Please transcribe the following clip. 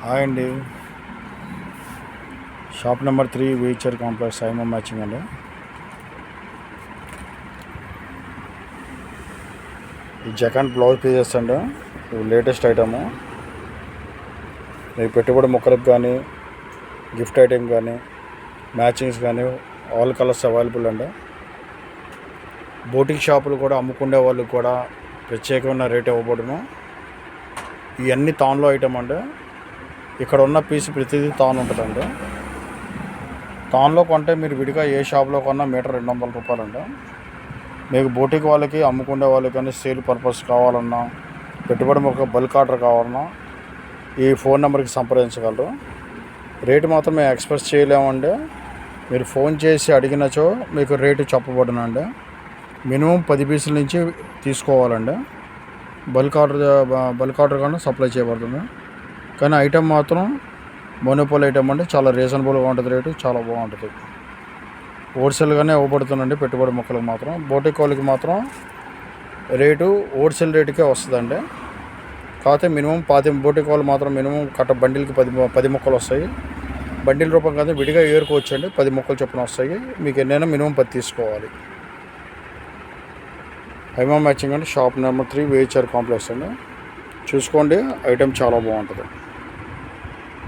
Hi అండి. Shop number 3 feature complex imo matching అండి. ఈ జకాండ్ బ్లౌజ్ పీసెస్ అండి. Latest item. మీకు పెట్టుబడి మొక్కలకు కానీ గిఫ్ట్ ఐటెం కానీ మ్యాచింగ్స్ కానీ ఆల్ కలర్స్ అవైలబుల్ అండి. బోటిక్ షాపులు కూడా అమ్ముకునే వాళ్ళకి కూడా ప్రత్యేకమైన రేట్ ఇవ్వబడును. ఇవన్నీ తాన్లో ఐటమ్ అండి. ఇక్కడ ఉన్న పీస్ ప్రతిదీ తాన్ ఉంటుందండి. తాన్లో కొంటే మీరు విడిగా ఏ షాప్లో కొన్నా మీటర్ 200 రూపాయలండి. మీకు బోటిక్ వాళ్ళకి అమ్ముకునే వాళ్ళకి కానీ సేల్ పర్పస్ కావాలన్నా పెట్టుబడి ఒక బల్క్ ఆర్డర్ కావాలన్నా ఈ ఫోన్ నెంబర్కి సంప్రదించగలరు. రేటు మాత్రం మేము ఎక్స్ప్రెస్ చేయలేమండి. మీరు ఫోన్ చేసి అడిగినచో మీకు రేటు చెప్పబడునండి. మినిమం 10 పీసుల నుంచి తీసుకోవాలండి. బల్క్ ఆర్డర్ కన్నా సప్లై చేయబడుతుంది. కానీ ఐటెం మాత్రం మోనోపోల్ ఐటెం అండి. చాలా రీజనబుల్గా ఉంటుంది. రేటు చాలా బాగుంటుంది. హోల్సేల్గానే ఇవ్వబడుతుందండి పెట్టుబడి మొక్కలకు మాత్రం. బోటిక్ వాళ్ళకి మాత్రం రేటు హోల్సేల్ రేటుకే వస్తుందండి. కాకపోతే మినిమం 25 బోటిక్ వాళ్ళు మాత్రం మినిమం బండిల్కి 10 మొక్కలు వస్తాయి. బండిల్ రూపం కాదు, విడిగా ఏరుకోవచ్చండి. 10 మొక్కలు చొప్పున వస్తాయి. మీకు ఎన్నైనా మినిమం 10 తీసుకోవాలి. ఐమో మ్యాచింగ్ అండి. షాప్ నెంబర్ 3 వీచర్ కాంప్లెక్స్ అండి. చూసుకోండి, ఐటెం చాలా బాగుంటుంది.